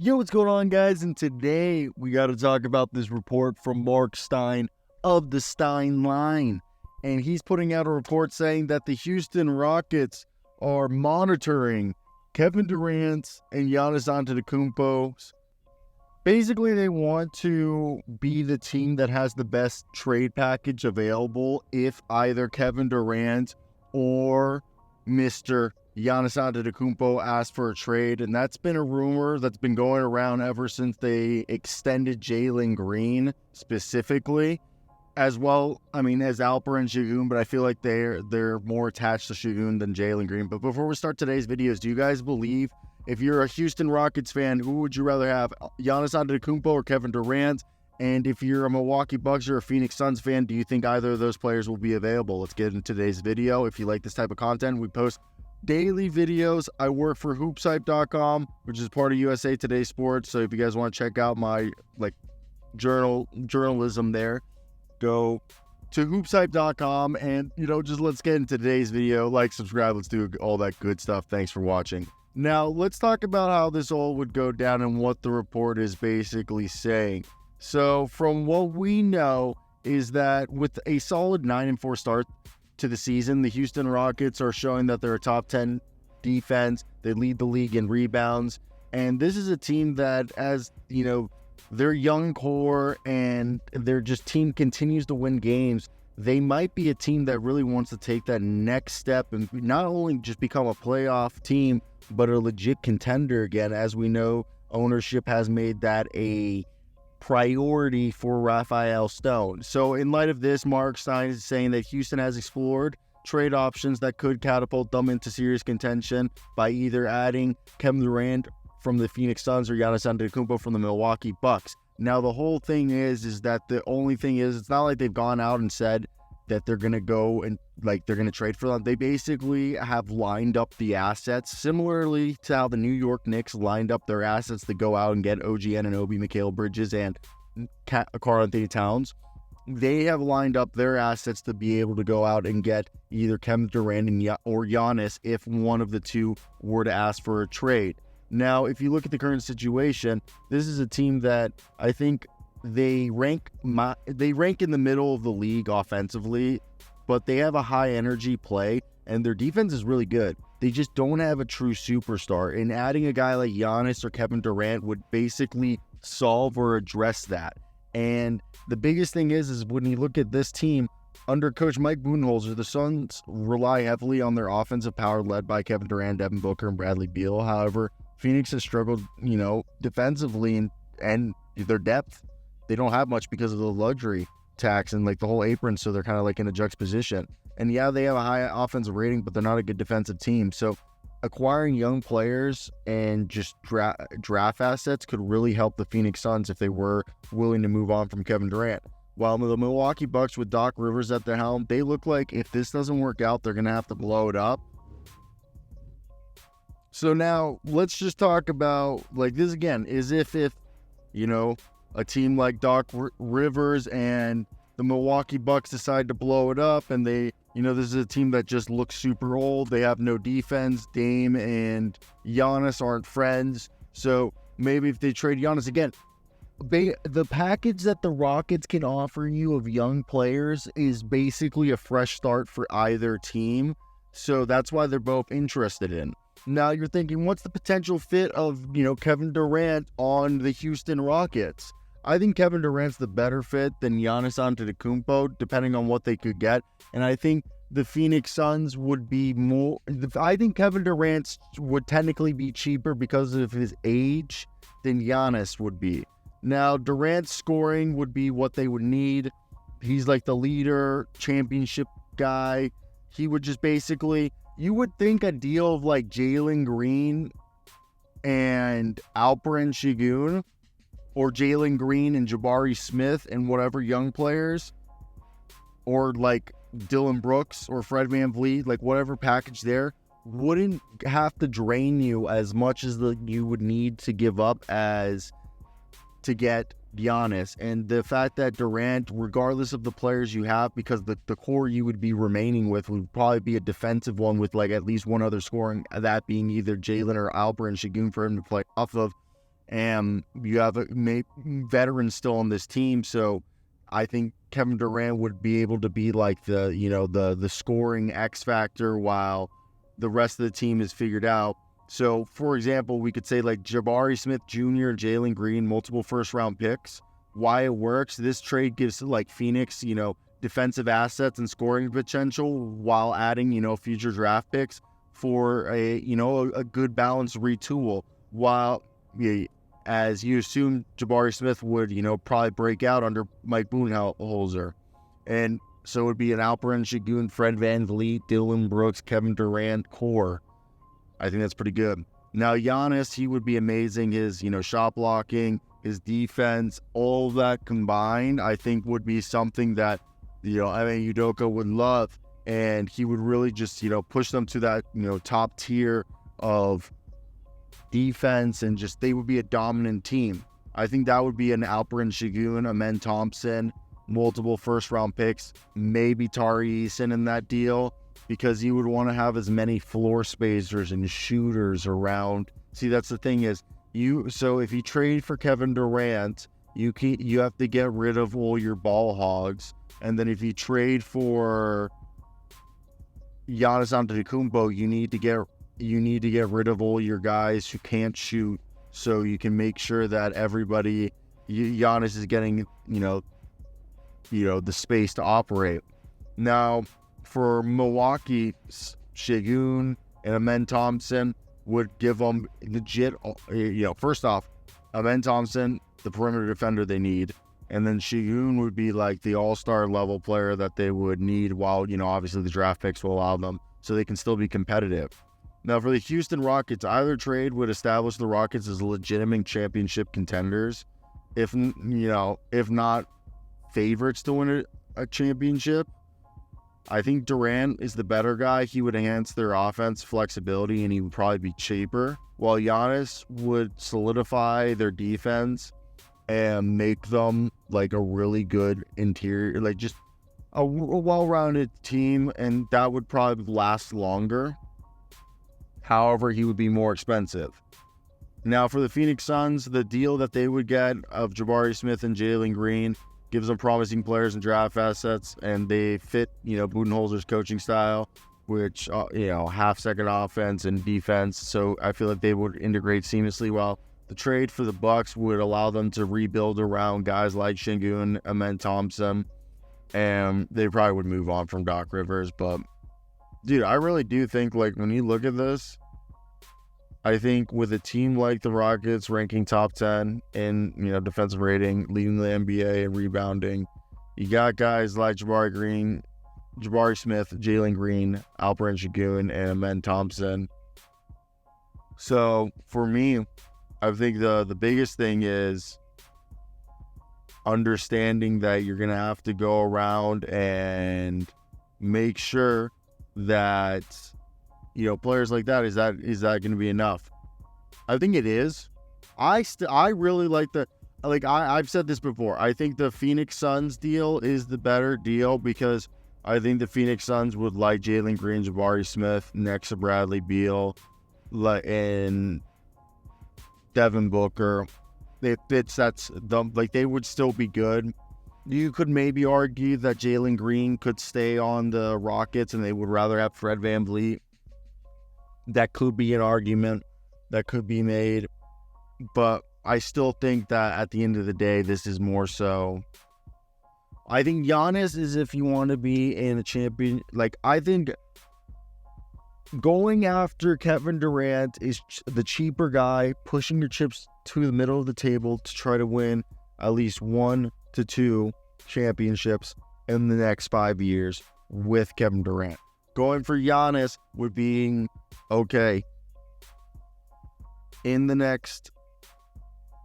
Yo, what's going on, guys? And today we got to talk about this report from Mark Stein of the Stein Line. And he's putting out a report saying that the Houston Rockets are monitoring Kevin Durant and Giannis Antetokounmpo. Basically, they want to be the team that has the best trade package available if either Kevin Durant or Mr. Giannis Antetokounmpo asked for a trade, and that's been a rumor that's been going around ever since they extended Jalen Green specifically, as well, as Alper and Şengün, but I feel like they're more attached to Şengün than Jalen Green. But before we start today's videos, do you guys believe, if you're a Houston Rockets fan, who would you rather have, Giannis Antetokounmpo or Kevin Durant? And if you're a Milwaukee Bucks or a Phoenix Suns fan, do you think either of those players will be available? Let's get into today's video. If you like this type of content, we post daily videos. I work for hoopshype.com, which is part of USA Today Sports. So if you guys want to check out my journalism there, go to hoopshype.com and just let's get into today's video. Like, subscribe, let's do all that good stuff. Thanks for watching. Now let's talk about how this all would go down and what the report is basically saying. So from what we know is that with a solid 9-4 start to the season, the Houston Rockets are showing that they're a top 10 defense. They lead the league in rebounds. And this is a team that, as their young core and their team continues to win games, they might be a team that really wants to take that next step and not only just become a playoff team, but a legit contender again. As we know, ownership has made that a priority for Raphael Stone. So in light of this, Mark Stein is saying that Houston has explored trade options that could catapult them into serious contention by either adding Kevin Durant from the Phoenix Suns or Giannis Antetokounmpo from the Milwaukee Bucks. Now the whole thing is that the only thing is, it's not like they've gone out and said that they're going to go and they're going to trade for them. They basically have lined up the assets similarly to how the New York Knicks lined up their assets to go out and get OG Anunoby, Mikal Bridges, and Karl-Anthony Towns. They have lined up their assets to be able to go out and get either Kevin Durant or Giannis if one of the two were to ask for a trade. Now, if you look at the current situation, this is a team that I think they rank in the middle of the league offensively, but they have a high energy play and their defense is really good. They just don't have a true superstar, and adding a guy like Giannis or Kevin Durant would basically solve or address that. And the biggest thing is when you look at this team under coach Mike Budenholzer, the Suns rely heavily on their offensive power led by Kevin Durant, Devin Booker, and Bradley Beal. However, Phoenix has struggled, defensively and their depth. They don't have much because of the luxury tax and the whole apron, so they're kind of in a juxtaposition. And yeah, they have a high offensive rating, but they're not a good defensive team. So acquiring young players and just draft assets could really help the Phoenix Suns if they were willing to move on from Kevin Durant. While the Milwaukee Bucks with Doc Rivers at the helm, they look like if this doesn't work out, they're going to have to blow it up. So now let's just talk about this again, is if a team like Doc Rivers and the Milwaukee Bucks decide to blow it up, and this is a team that just looks super old. They have no defense. Dame and Giannis aren't friends. So maybe if they trade Giannis again, the package that the Rockets can offer you of young players is basically a fresh start for either team. So that's why they're both interested in. Now you're thinking, what's the potential fit of, Kevin Durant on the Houston Rockets? I think Kevin Durant's the better fit than Giannis Antetokounmpo, depending on what they could get. And I think the Phoenix Suns would be more... I think Kevin Durant would technically be cheaper because of his age than Giannis would be. Now, Durant's scoring would be what they would need. He's the leader, championship guy. He would just basically... You would think a deal of Jalen Green and Alper and Şengün, or Jalen Green and Jabari Smith and whatever young players, or Dylan Brooks or Fred VanVleet, whatever package there, wouldn't have to drain you as much as you would need to give up as to get Giannis. And the fact that Durant, regardless of the players you have, because the core you would be remaining with would probably be a defensive one with at least one other scoring, that being either Jalen or Alper and Şengün for him to play off of. and you have veterans still on this team. So I think Kevin Durant would be able to be like the scoring X factor while the rest of the team is figured out. So, for example, we could say like Jabari Smith Jr., Jalen Green, multiple first-round picks. Why it works, this trade gives like Phoenix, defensive assets and scoring potential while adding, future draft picks for a good balanced retool. While, as you assume, Jabari Smith would, probably break out under Mike Budenholzer. And so it would be an Alperen Sengun, Fred VanVleet, Dylan Brooks, Kevin Durant core. I think that's pretty good. Now, Giannis, he would be amazing. His, shot blocking, his defense, all of that combined, I think would be something that, Udoka would love. And he would really just, push them to that, top tier of defense, and just they would be a dominant team. I think that would be an Alperen Sengun, Amen Thompson, multiple first-round picks, maybe Tari Eason in that deal, because you would want to have as many floor spacers and shooters around. See, that's the thing is, so if you trade for Kevin Durant, you have to get rid of all your ball hogs. And then if you trade for Giannis Antetokounmpo, you need to get rid of all your guys who can't shoot, so you can make sure that Giannis is getting, the space to operate. Now, for Milwaukee, Sengun and Amen Thompson would give them legit, first off, Amen Thompson, the perimeter defender they need, and then Sengun would be like the all-star level player that they would need while, obviously the draft picks will allow them so they can still be competitive. Now, for the Houston Rockets, either trade would establish the Rockets as legitimate championship contenders, if not favorites to win a championship. I think Durant is the better guy. He would enhance their offense flexibility, and he would probably be cheaper, while Giannis would solidify their defense and make them like a really good interior, like just a well-rounded team, and that would probably last longer. However, he would be more expensive. Now, for the Phoenix Suns, the deal that they would get of Jabari Smith and Jalen Green gives them promising players and draft assets, and they fit, Budenholzer's coaching style, which, half-second offense and defense. So I feel like they would integrate seamlessly, while the trade for the Bucks would allow them to rebuild around guys like Sengun, Amen Thompson, and they probably would move on from Doc Rivers. But, dude, I really do think, like, when you look at this, I think with a team like the Rockets ranking top 10 in, defensive rating, leading the NBA and rebounding, you got guys like Jabari Smith, Jalen Green, Alperen Sengun, and Amen Thompson. So for me, I think the biggest thing is understanding that you're going to have to go around and make sure that players like that, is that going to be enough? I think it is. I really like I've said this before. I think the Phoenix Suns deal is the better deal, because I think the Phoenix Suns would like Jalen Green, Jabari Smith next to Bradley Beal, and Devin Booker. They would still be good. You could maybe argue that Jalen Green could stay on the Rockets and they would rather have Fred VanVleet. That could be an argument that could be made, but I still think that at the end of the day, this is more so. I think Giannis is if you want to be in a champion. Like, I think going after Kevin Durant is the cheaper guy, pushing your chips to the middle of the table to try to win at least 1 to 2 championships in the next 5 years with Kevin Durant. Going for Giannis would be, okay, in the next,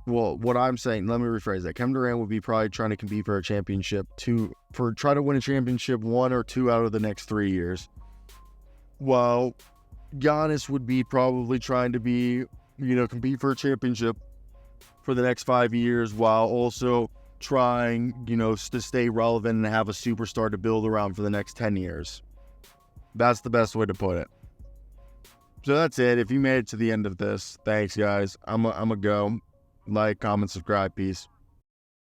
what I'm saying, let me rephrase that. Kevin Durant would be probably trying to compete for a championship, try to win a championship 1 or 2 out of the next 3 years. While Giannis would be probably trying to be, compete for a championship for the next 5 years, while also trying, to stay relevant and have a superstar to build around for the next 10 years. That's the best way to put it. So that's it. If you made it to the end of this, thanks, guys. I'm a go. Like, comment, subscribe. Peace.